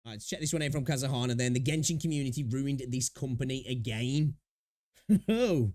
All right, let's check this one out from Kazahana then. The Genshin community ruined this company again. Oh,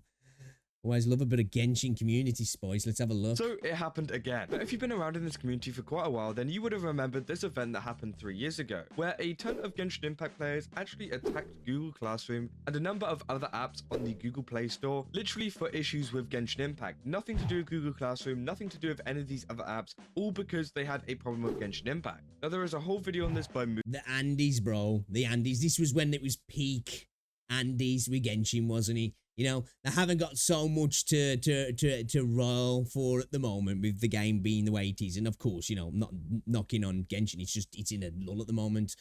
always love a bit of Genshin community spice. Let's have a look. So it happened again. But if you've been around in this community for quite a while, then you would have remembered this event that happened 3 years ago, where a ton of Genshin Impact players actually attacked Google Classroom and a number of other apps on the Google Play Store, literally for issues with Genshin Impact. Nothing to do with Google Classroom, nothing to do with any of these other apps, all because they had a problem with Genshin Impact. Now there is a whole video on this by The Andes, bro. The Andes. This was when it was peak Andes with Genshin, wasn't it? You know, they haven't got so much to roll for at the moment with the game being the way it is. And of course, you know, not knocking on Genshin. It's in a lull at the moment.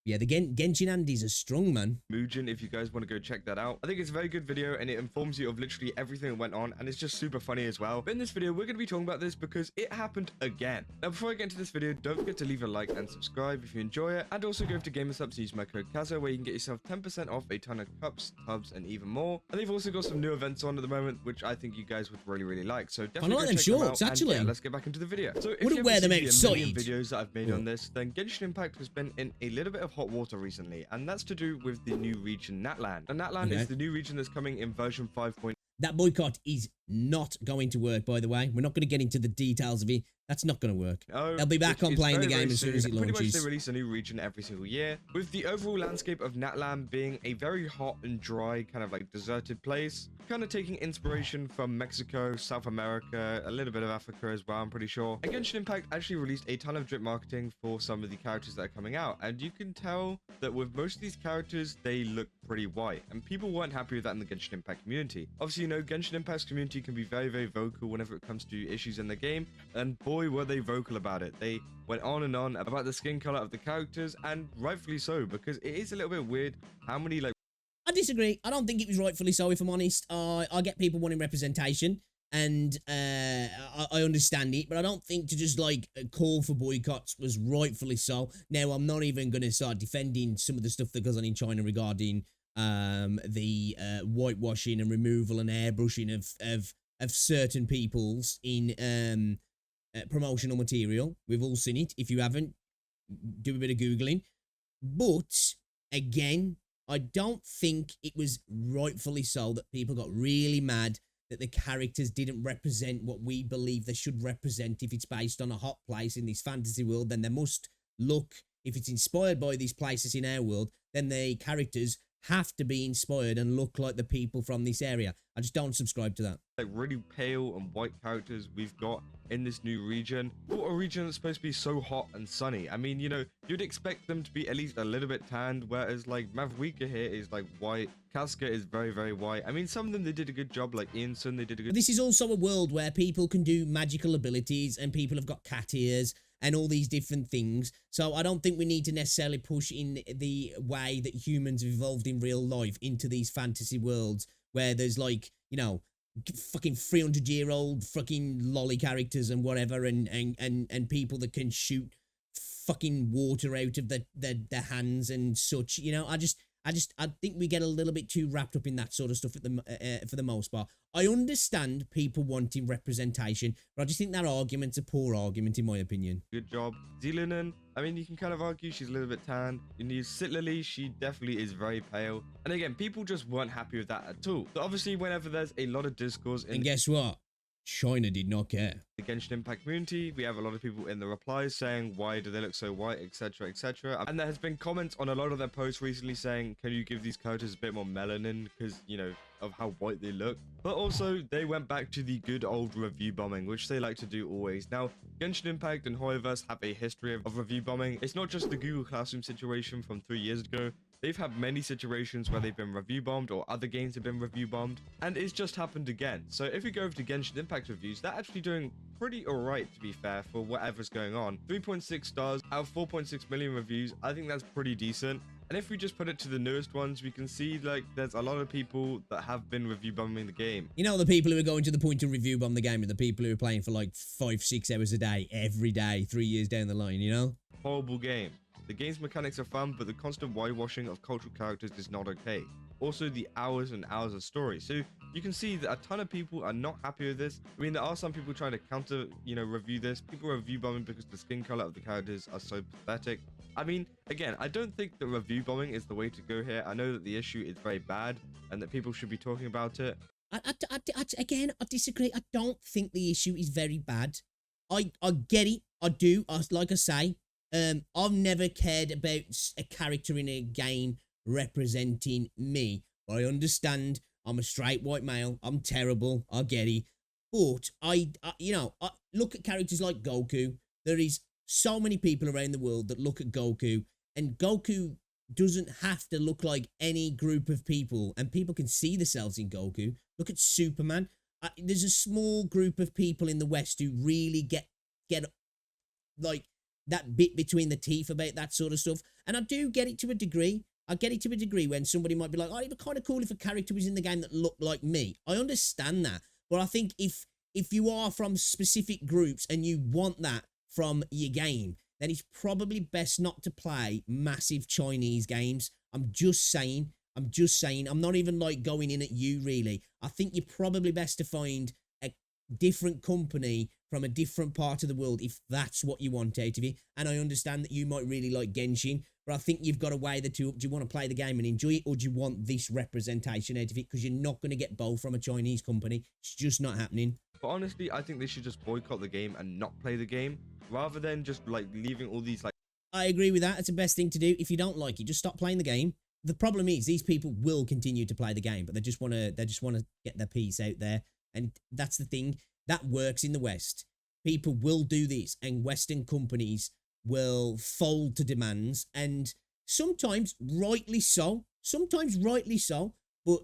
Yeah, the Genshin Andes are strong, man. Mugen, if you guys want to go check that out. I think it's a very good video and it informs you of literally everything that went on, and it's just super funny as well. But in this video, we're going to be talking about this because it happened again. Now, before I get into this video, don't forget to leave a like and subscribe if you enjoy it, and also go over to GamerSups and use my code Kazo, where you can get yourself 10% off a ton of cups, tubs, and even more. And they've also got some new events on at the moment, which I think you guys would really like. So definitely I like go them check shorts, them out. actually. And yeah, let's get back into the video. So if Wouldn't you wear them haven't seen the outside. million videos that I've made on this, then Genshin Impact has been in a little bit of hot water recently, and that's to do with the new region Natlan. Now, Natlan is the new region that's coming in version 5.0. That boycott is not going to work, by the way. We're not going to get into the details of it. That's not going to work. They'll be back on playing the game as soon as it launches. Pretty much they release a new region every single year, with the overall landscape of Natlan being a very hot and dry, kind of like deserted place, kind of taking inspiration from Mexico, South America, a little bit of Africa as well, I'm pretty sure. And Genshin Impact actually released a ton of drip marketing for some of the characters that are coming out, and you can tell that with most of these characters, they look pretty white, and people weren't happy with that in the Genshin Impact community. Obviously, you know, Genshin Impact's community can be very vocal whenever it comes to issues in the game, and boy, were they vocal about it. They went on and on about the skin color of the characters, and rightfully so, because it is a little bit weird how many, like... I disagree. I don't think it was rightfully so, if I'm honest. I get people wanting representation, and I understand it, but I don't think to just, like, call for boycotts was rightfully so. Now, I'm not even going to start defending some of the stuff that goes on in China regarding the whitewashing and removal and airbrushing of certain peoples in promotional material. We've all seen it. If you haven't, do a bit of Googling. But, again, I don't think it was rightfully so that people got really mad that the characters didn't represent what we believe they should represent. If it's based on a hot place in this fantasy world, then they must look, if it's inspired by these places in our world, then the characters have to be inspired and look like the people from this area. I just don't subscribe to that. Like really pale and white characters we've got in this new region, for a region that's supposed to be so hot and sunny. I mean, you know, you'd expect them to be at least a little bit tanned, whereas like Mavwika here is like white, Casca is very white. I mean, some of them they did a good job, like Ian Sun, they did a good. This is also a world where people can do magical abilities and people have got cat ears and all these different things. So I don't think we need to necessarily push in the way that humans have evolved in real life into these fantasy worlds where there's like, you know, fucking 300-year-old fucking lolly characters and whatever, and people that can shoot fucking water out of their hands and such. You know, I think we get a little bit too wrapped up in that sort of stuff at the for the most part. I understand people wanting representation, but I just think that argument's a poor argument in my opinion. Good job. Zillinan, I mean, you can kind of argue she's a little bit tanned. You need Sitlily, she definitely is very pale. And again, people just weren't happy with that at all. So obviously, whenever there's a lot of discourse in... And guess what? China did not care. The Genshin Impact community, we have a lot of people in the replies saying, why do they look so white, etc, etc. And there has been comments on a lot of their posts recently saying, can you give these characters a bit more melanin because, you know, of how white they look. But also, they went back to the good old review bombing, which they like to do always. Now, Genshin Impact and Hoyoverse have a history of review bombing. It's not just the Google Classroom situation from 3 years ago. They've had many situations where they've been review bombed or other games have been review bombed, and it's just happened again. So if we go over to Genshin Impact reviews, they're actually doing pretty alright, to be fair, for whatever's going on. 3.6 stars out of 4.6 million reviews. I think that's pretty decent. And if we just put it to the newest ones, we can see like there's a lot of people that have been review bombing the game. You know, the people who are going to the point to review bomb the game are the people who are playing for like 5-6 hours a day, every day, 3 years down the line, you know? Horrible game. The game's mechanics are fun, but the constant whitewashing of cultural characters is not okay. Also, the hours and hours of story. So you can see that a ton of people are not happy with this. I mean, there are some people trying to counter, review this. People are review bombing because the skin color of the characters are so pathetic. I mean, again, I don't think that review bombing is the way to go here. I know that the issue is very bad and that people should be talking about it. Again, I disagree. I don't think the issue is very bad. I get it. I do. Like I say, I've never cared about a character in a game representing me. I understand. I'm a straight white male. I'm terrible. I get it. But I look at characters like Goku. There is so many people around the world that look at Goku, and Goku doesn't have to look like any group of people, and people can see themselves in Goku. Look at Superman. There's a small group of people in the West who really get like that bit between the teeth about that sort of stuff, and I do get it to a degree. I get it to a degree when somebody might be like, "Oh, it'd be kind of cool if a character was in the game that looked like me." I understand that, but I think if you are from specific groups and you want that from your game, then it's probably best not to play massive Chinese games. I'm just saying. I'm not even like going in at you, really. I think you're probably best to find a different company from a different part of the world if that's what you want out of it. And I understand that you might really like Genshin, but I think you've got to weigh the two up. Do you want to play the game and enjoy it, or do you want this representation out of it? Because you're not going to get both from a Chinese company. It's just not happening. But honestly, I think they should just boycott the game and not play the game, rather than just like leaving all these like... I agree with that. It's the best thing to do. If you don't like it, just stop playing the game. The problem is these people will continue to play the game, but they just want to get their piece out there. And that's the thing that works in the West. People will do this, and Western companies will fold to demands, and sometimes rightly so. But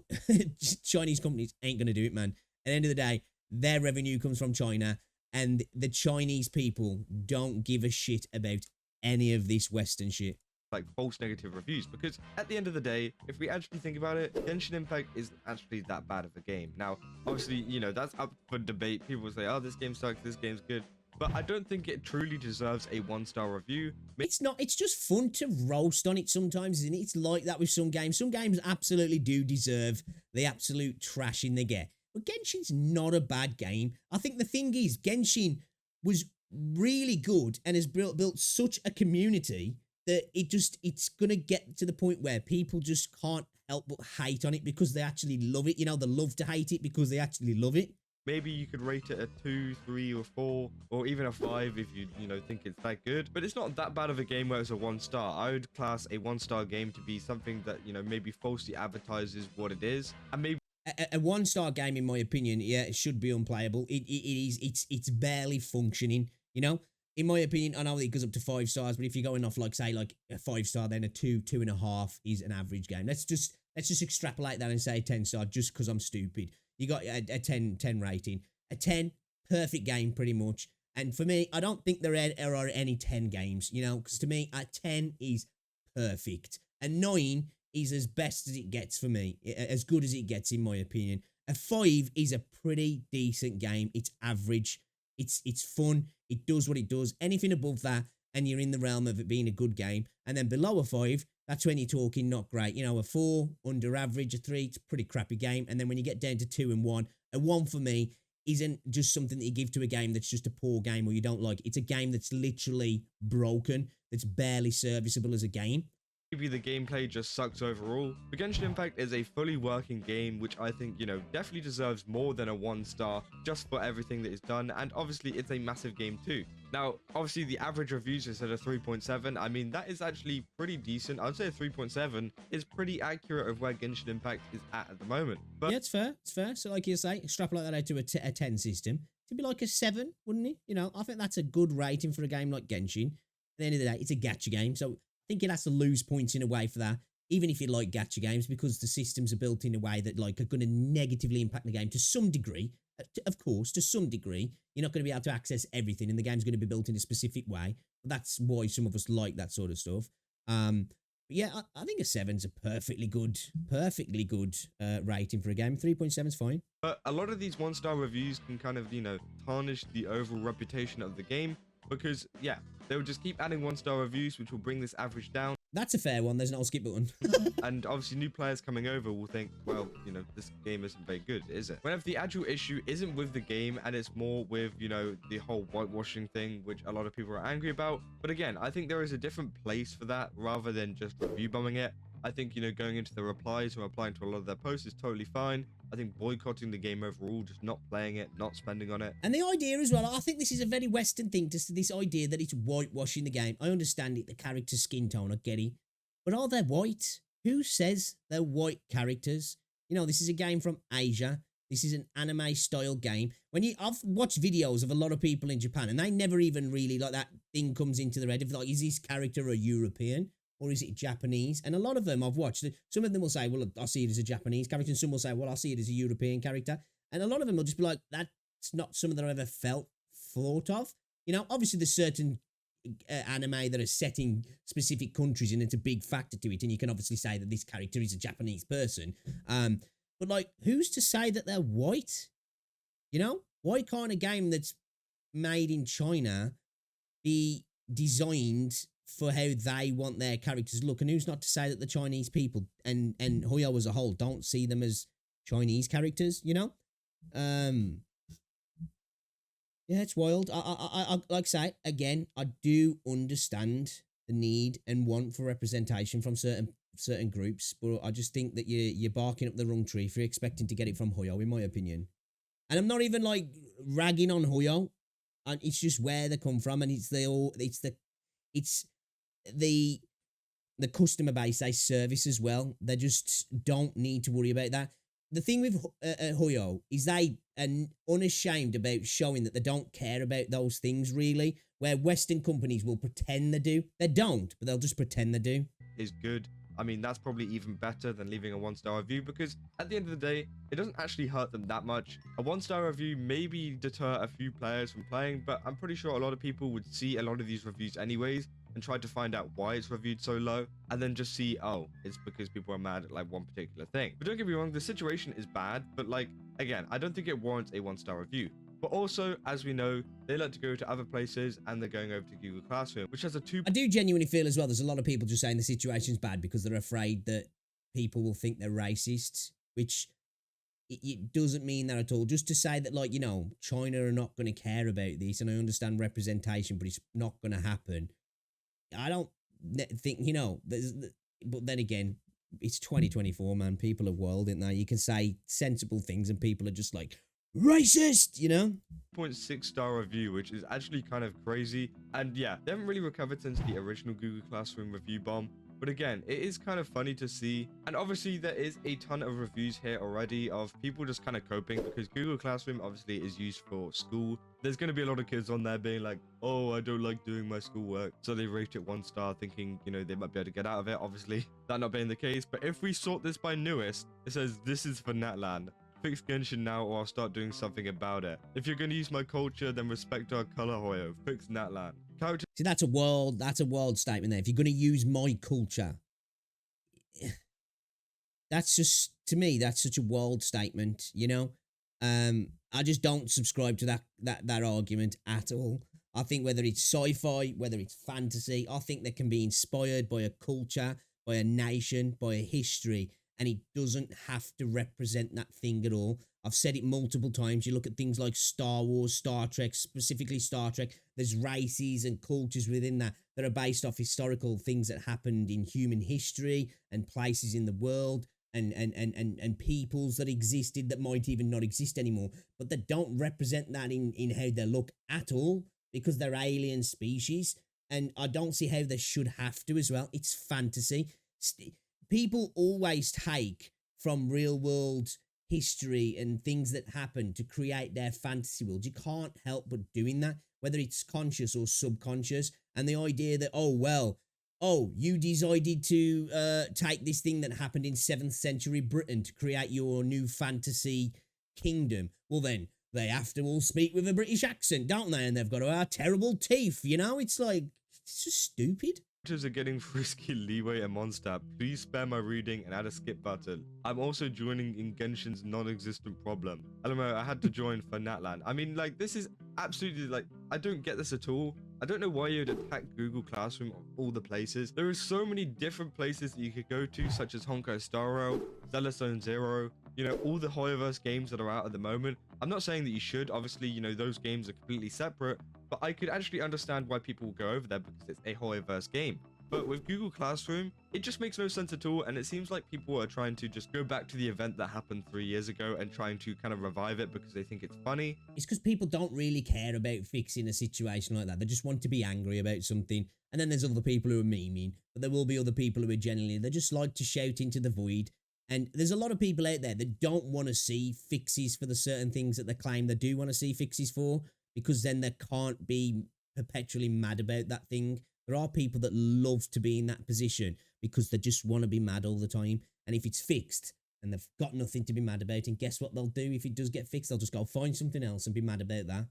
Chinese companies ain't going to do it, man. At the end of the day, their revenue comes from China, and the Chinese people don't give a shit about any of this Western shit. Like false negative reviews, because at the end of the day, if we actually think about it, Genshin Impact isn't actually that bad of a game. Now, obviously, you know, that's up for debate. People say, oh, this game sucks, this game's good. But I don't think it truly deserves a 1-star review. It's not. It's just fun to roast on it sometimes, isn't it? It's like that with some games. Some games absolutely do deserve the absolute trashing they get. But Genshin's not a bad game. I think the thing is, Genshin was really good and has built such a community that it's going to get to the point where people just can't help but hate on it because they actually love it. You know, they love to hate it because they actually love it. Maybe you could rate it a 2, 3, or 4, or even a 5 if you think it's that good. But it's not that bad of a game where it's a 1-star. I would class a 1-star game to be something that, maybe falsely advertises what it is. And maybe a 1-star game, in my opinion, yeah, it should be unplayable. It's barely functioning, In my opinion, I know that it goes up to 5 stars, but if you're going off like a 5-star, then a 2.5 is an average game. Let's just extrapolate that and say 10-star just because I'm stupid. You got a 10 rating. A 10, perfect game pretty much. And for me, I don't think there are any 10 games, because to me, a 10 is perfect. A 9 is as best as it gets for me, as good as it gets in my opinion. A 5 is a pretty decent game. It's average. It's fun. It does what it does. Anything above that, and you're in the realm of it being a good game. And then below a 5, that's when you're talking not great. A 4, under average. A 3, it's a pretty crappy game. And then when you get down to 2 and 1, a 1 for me isn't just something that you give to a game that's just a poor game or you don't like. It's a game that's literally broken, that's barely serviceable as a game. Maybe the gameplay just sucks overall. But Genshin Impact is a fully working game, which I think, definitely deserves more than a 1-star just for everything that is done. And obviously, it's a massive game too. Now, obviously, the average reviews is at a 3.7. I mean, that is actually pretty decent. I'd say a 3.7 is pretty accurate of where Genshin Impact is at the moment. But yeah, it's fair. It's fair. So like you say, extrapolate that out to a 10 system. It'd be like a 7, wouldn't it? I think that's a good rating for a game like Genshin. At the end of the day, it's a gacha game. So I think it has to lose points in a way for that, even if you like gacha games, because the systems are built in a way that are going to negatively impact the game to some degree. Of course, to some degree, you're not going to be able to access everything, and the game's going to be built in a specific way. That's why some of us like that sort of stuff. But yeah, I think a 7's a perfectly good rating for a game. 3.7 is fine. But a lot of these 1-star reviews can kind of, tarnish the overall reputation of the game. Because, yeah, they will just keep adding 1-star reviews, which will bring this average down. That's a fair one. There's no skip button. And obviously new players coming over will think, well, you know, this game isn't very good, is it? Whenever the actual issue isn't with the game and it's more with, you know, the whole whitewashing thing, which a lot of people are angry about. But again, I think there is a different place for that rather than just review bombing it. I think, you know, going into the replies and replying to a lot of their posts is totally fine. I think boycotting the game overall, just not playing it, not spending on it. And the idea as well, I think this is a very Western thing, just this idea that it's whitewashing the game. I understand it, the character's skin tone, I get it. But are they white? Who says they're white characters? You know, this is a game from Asia. This is an anime style game. I've watched videos of a lot of people in Japan and they never even really, like, that thing comes into their head of like, is this character a European or is it Japanese? And a lot of them I've watched, some of them will say, well, I see it as a Japanese character. And some will say, well, I see it as a European character. And a lot of them will just be like, that's not something that I've ever thought of. You know, obviously there's certain anime that are set in specific countries and it's a big factor to it. And you can obviously say that this character is a Japanese person. But like, who's to say that they're white? You know, why can't a game that's made in China be designed for how they want their characters to look? And who's not to say that the Chinese people and Huyo as a whole don't see them as Chinese characters, you know? Yeah, it's wild. I like I say, again, I do understand the need and want for representation from certain groups, but I just think that you're barking up the wrong tree if you're expecting to get it from Huyo, in my opinion. And I'm not even like ragging on Huyo, and it's just where they come from, and it's the customer base they service as well. They just don't need to worry about that. The thing with Huyo is they are unashamed about showing that they don't care about those things, really, where Western companies will pretend they do. They don't, but they'll just pretend they do. Is good. I mean, that's probably even better than leaving a 1-star review, because at the end of the day, it doesn't actually hurt them that much. A 1-star review maybe deter a few players from playing, but I'm pretty sure a lot of people would see a lot of these reviews anyways and try to find out why it's reviewed so low, and then just see, oh, it's because people are mad at like one particular thing. But don't get me wrong, the situation is bad, but like, again, I don't think it warrants a 1-star review. But also, as we know, they like to go to other places and they're going over to Google Classroom, which has a I do genuinely feel as well there's a lot of people just saying the situation's bad because they're afraid that people will think they're racist, which it doesn't mean that at all. Just to say that, like, you know, China are not going to care about this, and I understand representation, but it's not going to happen. I don't think, you know, but then again, it's 2024, man. People are wild, aren't they? You can say sensible things and people are just like, racist, you know? 0.6-star review, which is actually kind of crazy. And yeah, they haven't really recovered since the original Google Classroom review bomb. But again, it is kind of funny to see. And obviously there is a ton of reviews here already of people just kind of coping, because Google Classroom obviously is used for school. There's going to be a lot of kids on there being like, oh, I don't like doing my schoolwork. So they rate it 1-star thinking, you know, they might be able to get out of it. Obviously that not being the case. But if we sort this by newest, it says, this is for Natlan. Fix Genshin now or I'll start doing something about it. If you're going to use my culture, then respect our color, Hoyo. Fix Natlan. Character. See, that's a wild statement there. If you're going to use my culture, that's just, to me, that's such a wild statement, you know? I just don't subscribe to that argument at all. I think whether it's sci-fi, whether it's fantasy, I think they can be inspired by a culture, by a nation, by a history, and it doesn't have to represent that thing at all. I've said it multiple times. You look at things like Star Wars, Star Trek, specifically Star Trek, there's races and cultures within that are based off historical things that happened in human history and places in the world and peoples that existed that might even not exist anymore, but that don't represent that in how they look at all, because they're alien species, and I don't see how they should have to as well. It's fantasy. People always take from real world history and things that happen to create their fantasy world. You can't help but doing that, whether it's conscious or subconscious. And the idea that, you decided to take this thing that happened in 7th century Britain to create your new fantasy kingdom. Well, then they have to all speak with a British accent, don't they? And they've got to have terrible teeth, you know? It's like, it's just stupid. Are getting frisky leeway and Mondstadt. Please spare my reading and add a skip button. I'm also joining in Genshin's non-existent problem. LMO, I had to join for Natlan. I mean, like, this is absolutely, like, I don't get this at all. I don't know why you'd attack Google Classroom of all the places. There are so many different places that you could go to, such as Honkai Star Rail, Zelda Zone Zero, you know, all the Hoyoverse games that are out at the moment. I'm not saying that you should, obviously, you know, those games are completely separate, but I could actually understand why people will go over there because it's a Hoyoverse game. But with Google Classroom, it just makes no sense at all, and it seems like people are trying to just go back to the event that happened 3 years ago and trying to kind of revive it because they think it's funny. It's because people don't really care about fixing a situation like that. They just want to be angry about something. And then there's other people who are memeing, but there will be other people who are genuinely, they just like to shout into the void. And there's a lot of people out there that don't want to see fixes for the certain things that they claim they do want to see fixes for, because then they can't be perpetually mad about that thing. There are people that love to be in that position because they just want to be mad all the time. And if it's fixed and they've got nothing to be mad about, and guess what they'll do if it does get fixed? They'll just go find something else and be mad about that.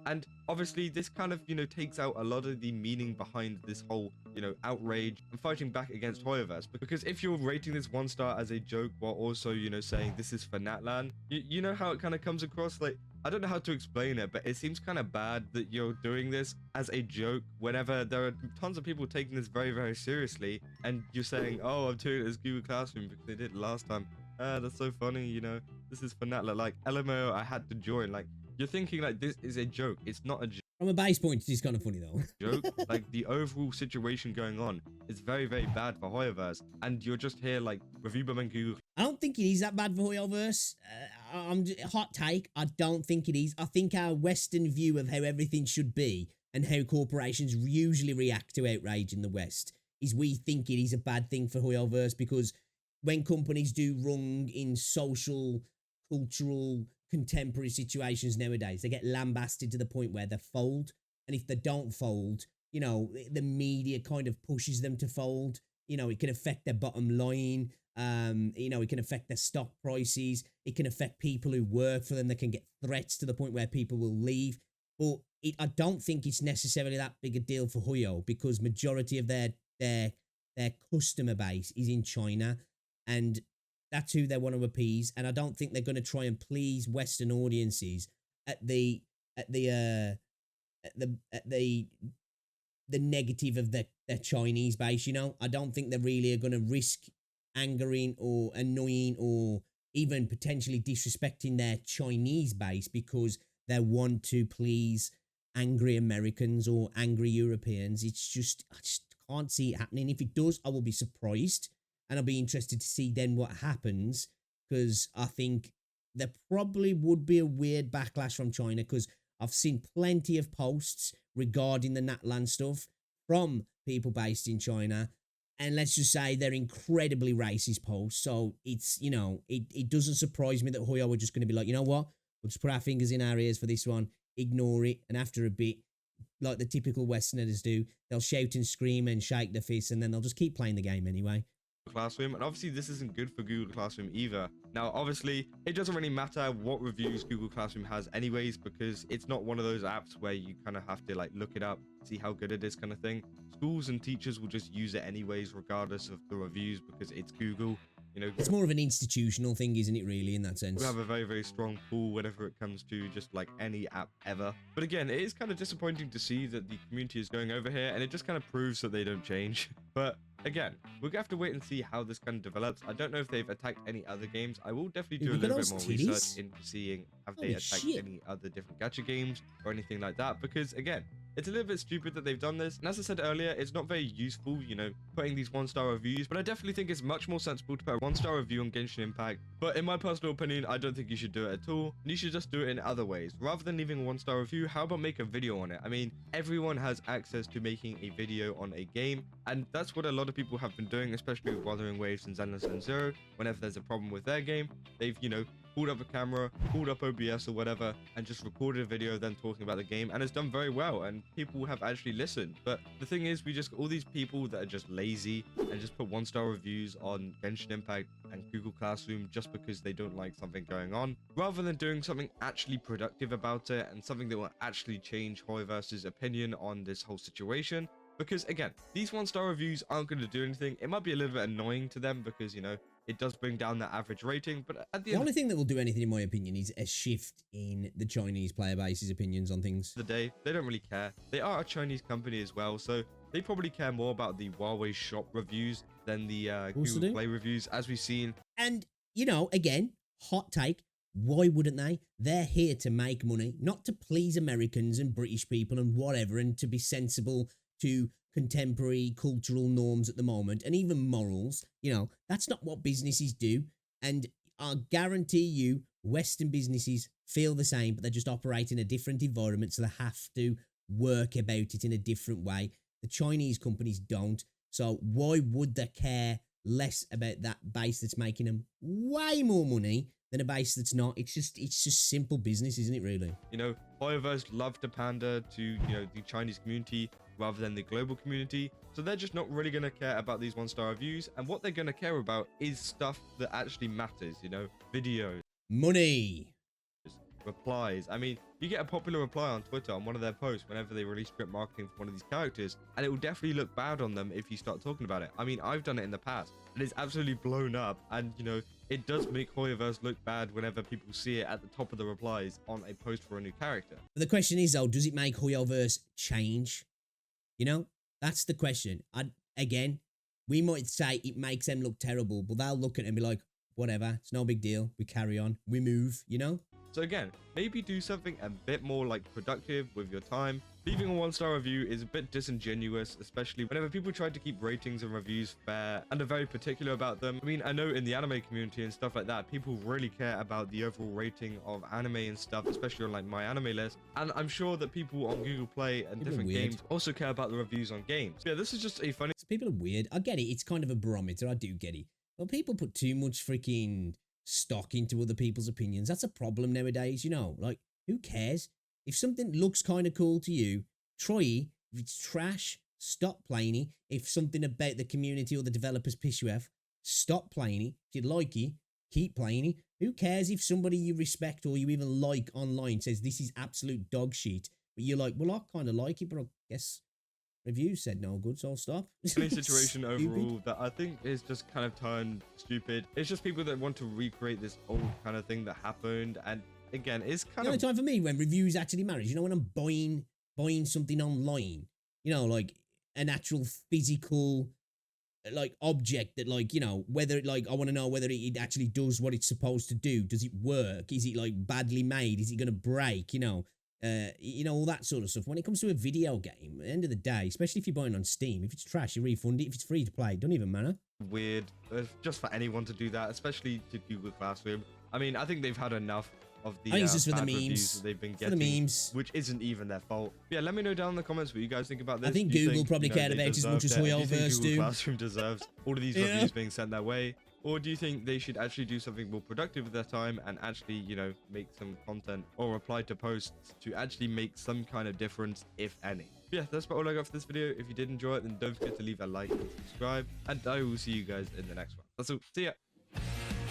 And obviously this kind of, you know, takes out a lot of the meaning behind this whole, you know, outrage and fighting back against Hoyoverse. Because if you're rating this 1 star as a joke while also, you know, saying this is for Natlan, you know how it kind of comes across? Like, I don't know how to explain it, but it seems kind of bad that you're doing this as a joke whenever there are tons of people taking this very, very seriously. And you're saying, oh, I'm doing it as Google Classroom because they did it last time. That's so funny, you know, this is for Natlan. Like, LMAO, I had to join. Like, you're thinking like this is a joke. It's not a joke. From a base point, it's kind of funny though. Joke. Like, the overall situation going on is very, very bad for Hoyoverse, and you're just here like review and Google. I don't think it is that bad for Hoyoverse. Hot take. I don't think it is. I think our Western view of how everything should be and how corporations usually react to outrage in the West is we think it is a bad thing for Hoyoverse, because when companies do wrong in social, cultural, contemporary situations nowadays, they get lambasted to the point where they fold. And if they don't fold, you know, the media kind of pushes them to fold. You know, it can affect their bottom line. You know, it can affect their stock prices. It can affect people who work for them. They can get threats to the point where people will leave. But I don't think it's necessarily that big a deal for Hoyo, because majority of their customer base is in China, and that's who they want to appease. And I don't think they're going to try and please Western audiences at the negative of their Chinese base. You know, I don't think they really are going to risk angering or annoying or even potentially disrespecting their Chinese base because they want to please angry Americans or angry Europeans. I just can't see it happening. If it does, I will be surprised. And I'll be interested to see then what happens, because I think there probably would be a weird backlash from China, because I've seen plenty of posts regarding the Natlan stuff from people based in China. And let's just say they're incredibly racist posts. So it's, you know, it doesn't surprise me that Hoyo are just going to be like, you know what? We'll just put our fingers in our ears for this one, ignore it. And after a bit, like the typical Westerners do, they'll shout and scream and shake their fists, and then they'll just keep playing the game anyway. Classroom, and obviously this isn't good for Google Classroom either. Now obviously it doesn't really matter what reviews Google Classroom has anyways, because it's not one of those apps where you kind of have to like look it up, see how good it is kind of thing. Schools and teachers will just use it anyways regardless of the reviews, because it's Google. You know, it's more of an institutional thing, isn't it, really, in that sense? We have a very, very strong pull whenever it comes to just like any app ever. But again, it is kind of disappointing to see that the community is going over here, and it just kind of proves that they don't change. But again, we're gonna have to wait and see how this kind of develops. I don't know if they've attacked any other games. I will definitely do a little bit more research into seeing have they attacked any other different gacha games or anything like that, because again, it's a little bit stupid that they've done this. And as I said earlier, it's not very useful, you know, putting these 1-star reviews, but I definitely think it's much more sensible to put a 1-star review on Genshin Impact. But in my personal opinion, I don't think you should do it at all. You should just do it in other ways. Rather than leaving a 1-star review, how about make a video on it? I mean, everyone has access to making a video on a game, and that's what a lot of people have been doing, especially with Wuthering Waves and Zelda Zone Zero. Whenever there's a problem with their game, they've, you know, pulled up a camera, pulled up OBS or whatever, and just recorded a video then talking about the game, and it's done very well, and people have actually listened. But the thing is, we just got all these people that are just lazy and just put 1-star reviews on Genshin Impact and Google Classroom just because they don't like something going on, rather than doing something actually productive about it and something that will actually change Hoyoverse's opinion on this whole situation. Because again, these 1-star reviews aren't going to do anything. It might be a little bit annoying to them because, you know, it does bring down that average rating. But at the The end only thing that will do anything, in my opinion, is a shift in the Chinese player base's opinions on things. of the day, they don't really care. They are a Chinese company as well, so they probably care more about the Huawei shop reviews than the Also Google do. Play reviews, as we've seen. And, you know, again, hot take. Why wouldn't they? They're here to make money, not to please Americans and British people and whatever, and to be sensible to contemporary cultural norms at the moment and even morals. You know, that's not what businesses do. And I guarantee you, Western businesses feel the same, but they just operate in a different environment, so they have to work about it in a different way. The Chinese companies don't. So why would they care less about that base that's making them way more money than a base that's not? It's just simple business, isn't it, really? You know, Hoyoverse love to pander to, you know, the Chinese community rather than the global community. So they're just not really going to care about these 1-star reviews. And what they're going to care about is stuff that actually matters, you know, videos, Money. replies. I mean, you get a popular reply on Twitter on one of their posts whenever they release script marketing for one of these characters, and it will definitely look bad on them if you start talking about it. I mean, I've done it in the past, and it's absolutely blown up, and, you know, it does make Hoyoverse look bad whenever people see it at the top of the replies on a post for a new character. But the question is, though, does it make Hoyoverse change? You know, that's the question. Again, we might say it makes them look terrible, but they'll look at it and be like, whatever, it's no big deal. We carry on, we move, you know? So again, maybe do something a bit more like productive with your time. Leaving a 1-star review is a bit disingenuous, especially whenever people try to keep ratings and reviews fair and are very particular about them. I mean, I know in the anime community and stuff like that, people really care about the overall rating of anime and stuff, especially on like My Anime List. And I'm sure that people on Google Play and different games also care about the reviews on games. Yeah, this is just a funny... So people are weird. I get it. It's kind of a barometer. I do get it. But people put too much freaking stock into other people's opinions. That's a problem nowadays, you know? Like, who cares? If something looks kind of cool to you, try it. If it's trash, stop playing it. If something about the community or the developers piss you off, stop playing it. If you like it, keep playing it. Who cares if somebody you respect or you even like online says this is absolute dog shit, but you're like, well, I kind of like it, but I guess reviews said no good, so I'll stop. Funny situation overall that I think is just kind of turned stupid. It's just people that want to recreate this old kind of thing that happened, and again, it's kind the of... only time for me when reviews actually matters, you know, when I'm buying something online, you know, like an actual physical like object that, like, you know, whether like I want to know whether it actually does what it's supposed to do. Does it work? Is it like badly made? Is it gonna break? You know, all that sort of stuff. When it comes to a video game, at the end of the day, especially if you're buying on Steam, if it's trash, you refund it. If it's free to play, it doesn't even matter. Weird, just for anyone to do that, especially to Google Classroom. I mean, I think they've had enough of the I think it's just for the bad reviews memes. that they've been For getting, the memes. which isn't even their fault. Yeah, let me know down in the comments what you guys think about this. I think Do you Google probably cared they about it as much as deserve it? Do you think Hoyoverse Google do. Classroom deserves all of these Yeah. reviews being sent their way? Or do you think they should actually do something more productive with their time and actually, you know, make some content or reply to posts to actually make some kind of difference, if any? Yeah, that's about all I got for this video. If you did enjoy it, then don't forget to leave a like and subscribe. And I will see you guys in the next one. That's all. See ya.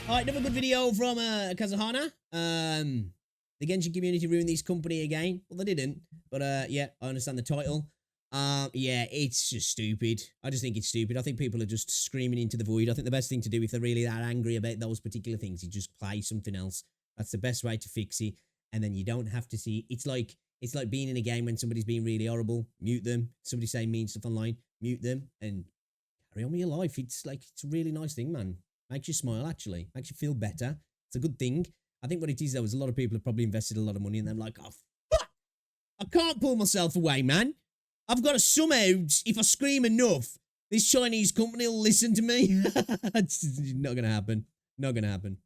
Alright, another good video from Kazuhana. The Genshin community ruined this company again. Well, they didn't. But yeah, I understand the title. Yeah, it's just stupid. I just think it's stupid. I think people are just screaming into the void. I think the best thing to do if they're really that angry about those particular things is just play something else. That's the best way to fix it. And then you don't have to see. It's like being in a game when somebody's being really horrible. Mute them. Somebody saying mean stuff online. Mute them and carry on with your life. It's a really nice thing, man. Makes you smile, actually. Makes you feel better. It's a good thing. I think what it is, though, is a lot of people have probably invested a lot of money in them. Like, oh, fuck! I can't pull myself away, man. I've got to somehow, if I scream enough, this Chinese company will listen to me. It's not going to happen. Not going to happen.